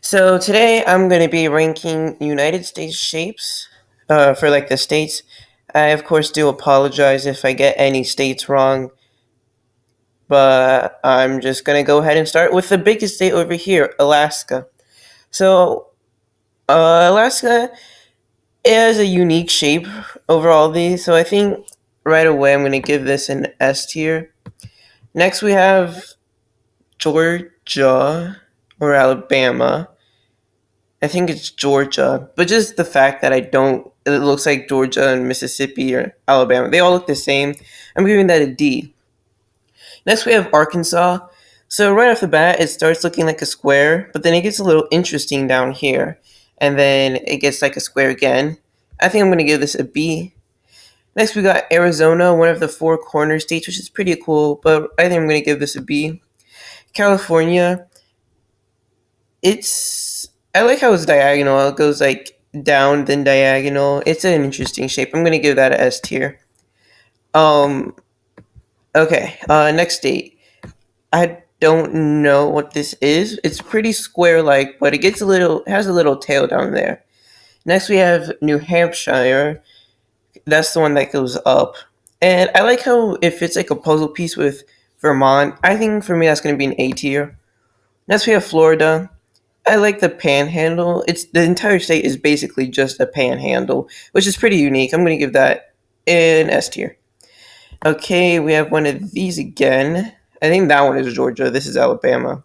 So today I'm going to be ranking United States shapes for like the states. I of course do apologize if I get any states wrong, but I'm just going to go ahead and start with the biggest state over here, Alaska. So Alaska has a unique shape over all these, so I think right away I'm going to give this an S tier. Next we have Georgia or Alabama. I think it's Georgia, but just the fact that it looks like Georgia and Mississippi or Alabama, they all look the same. I'm giving that a D. Next, we have Arkansas. So, right off the bat, it starts looking like a square, but then it gets a little interesting down here, and then it gets like a square again. I think I'm going to give this a B. Next, we got Arizona, one of the four corner states, which is pretty cool, but I think I'm going to give this a B. California, it's I like how it's diagonal. It goes like down then diagonal. It's an interesting shape. I'm gonna give that a S tier. Um. Okay. Next date. I don't know what this is. It's pretty square like, but it has a little tail down there. Next we have New Hampshire. That's the one that goes up. And I like how it fits like a puzzle piece with Vermont. I think for me that's gonna be an A tier. Next we have Florida. I like the panhandle. It's the entire state is basically just a panhandle, which is pretty unique. I'm gonna give that an S tier. Okay, we have one of these again. I think that one is Georgia. This is Alabama.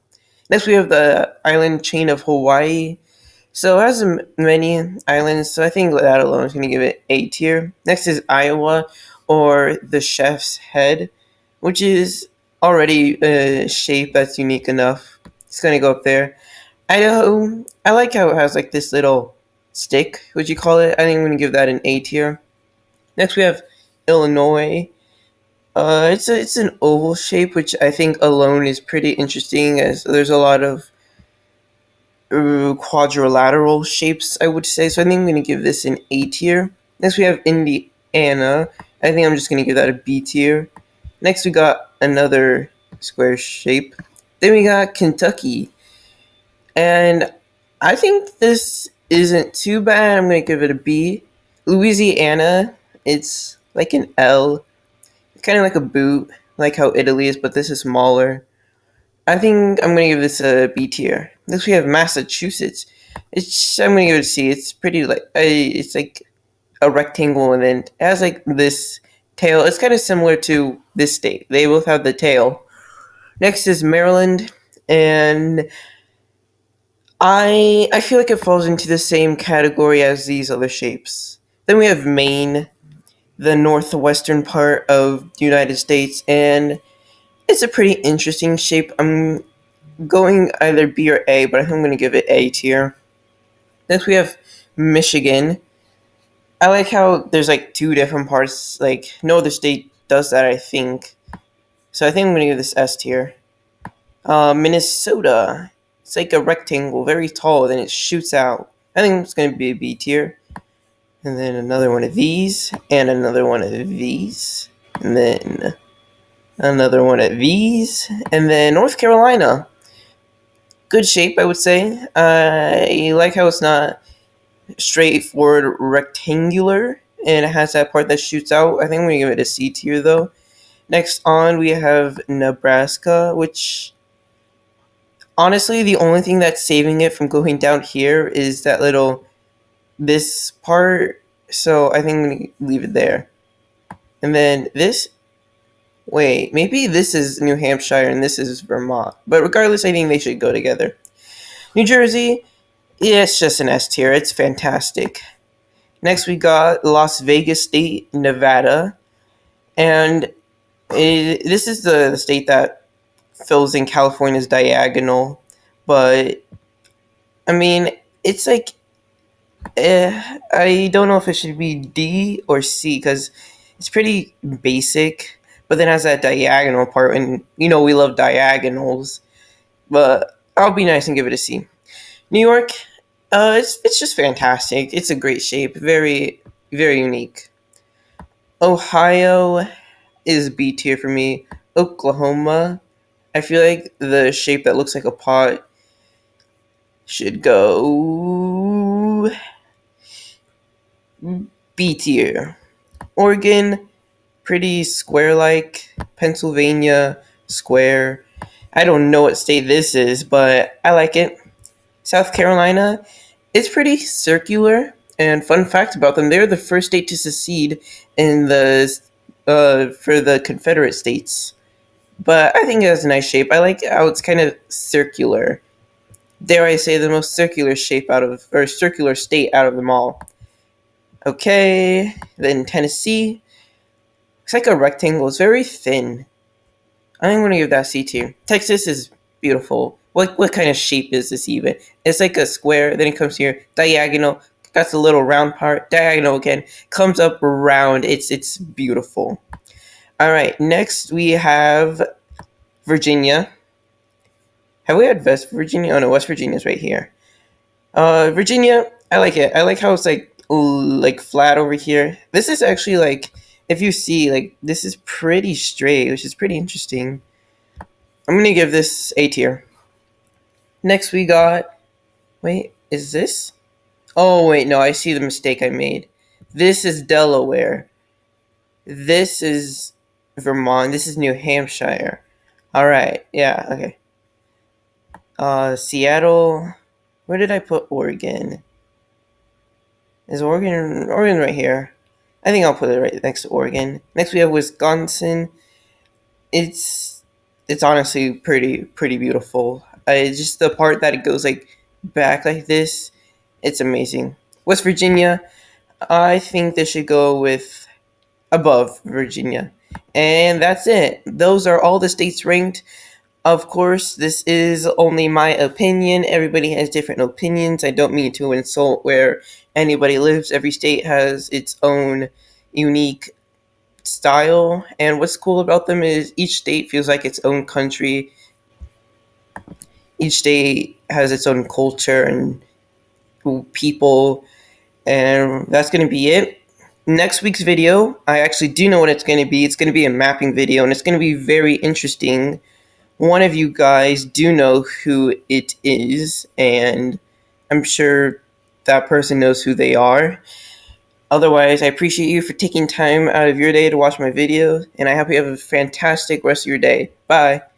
Next, we have the island chain of Hawaii. So it has many islands. So I think that alone is gonna give it A tier. Next is Iowa, or the Chef's Head, which is already a shape that's unique enough. It's gonna go up there. Idaho, I like how it has like this little stick, would you call it? I think I'm gonna give that an A tier. Next we have Illinois. It's an oval shape, which I think alone is pretty interesting, as there's a lot of quadrilateral shapes, I would say. So I think I'm gonna give this an A tier. Next we have Indiana. I think I'm just gonna give that a B tier. Next we got another square shape. Then we got Kentucky. And I think this isn't too bad. I'm going to give it a B. Louisiana, it's like an L. It's kind of like a boot, like how Italy is, but this is smaller. I think I'm going to give this a B tier. Next we have Massachusetts. I'm going to give it a C. It's pretty it's like a rectangle, and then it has like this tail. It's kind of similar to this state. They both have the tail. Next is Maryland, and I feel like it falls into the same category as these other shapes. Then we have Maine, the northwestern part of the United States, and it's a pretty interesting shape. I'm going either B or A, but I think I'm going to give it A tier. Next we have Michigan. I like how there's like two different parts. Like no other state does that, I think. So I think I'm going to give this S tier. Minnesota. It's like a rectangle, very tall, then it shoots out. I think it's going to be a B tier. And then another one of these, and another one of these, and then another one of these, and then North Carolina. Good shape, I would say. I like how it's not straightforward rectangular, and it has that part that shoots out. I think I'm going to give it a C tier, though. Next on, we have Nebraska, which honestly, the only thing that's saving it from going down here is that this part. So I think I'm gonna leave it there. And then this. Wait, maybe this is New Hampshire and this is Vermont. But regardless, I think they should go together. New Jersey, yeah, it's just an S tier. It's fantastic. Next, we got Las Vegas State, Nevada, and this is the state that fills in California's diagonal. But I mean, it's like I don't know if it should be D or C because it's pretty basic, but then has that diagonal part, and we love diagonals. But I'll be nice and give it a C. New York, it's just fantastic. It's a great shape, very very unique. Ohio is B tier for me. Oklahoma, I feel like the shape that looks like a pot should go B tier. Oregon, pretty square-like. Pennsylvania, square. I don't know what state this is, but I like it. South Carolina, it's pretty circular. And fun fact about them, they're the first state to secede in the for the Confederate States. But I think it has a nice shape. I like how it's kind of circular. Dare I say the most circular shape out of, or circular state out of them all. Okay, then Tennessee. It's like a rectangle. It's very thin. I'm going to give that C tier. Texas is beautiful. What kind of shape is this even? It's like a square. Then it comes here diagonal. That's a little round part. Diagonal again. Comes up round. It's beautiful. All right. Next we have Virginia. Have we had West Virginia? Oh no, West Virginia's right here. Virginia. I like it. I like how it's like flat over here. This is actually like, if you see, like, this is pretty straight, which is pretty interesting. I'm gonna give this A tier. Next we got, wait, is this? Oh wait, no, I see the mistake I made. This is Delaware. This is Vermont. This is New Hampshire. All right, yeah, okay. Seattle. Where did I put Oregon? Is Oregon right here? I think I'll put it right next to Oregon. Next we have Wisconsin. It's honestly pretty beautiful. Just the part that it goes like back like this, it's amazing. West Virginia, I think this should go with above Virginia. And that's it. Those are all the states ranked. Of course, this is only my opinion. Everybody has different opinions. I don't mean to insult where anybody lives. Every state has its own unique style, and what's cool about them is each state feels like its own country. Each state has its own culture and people, and that's going to be it. Next week's video, I actually do know what it's going to be. It's going to be a mapping video, and it's going to be very interesting. One of you guys do know who it is, and I'm sure that person knows who they are. Otherwise, I appreciate you for taking time out of your day to watch my video, and I hope you have a fantastic rest of your day. Bye.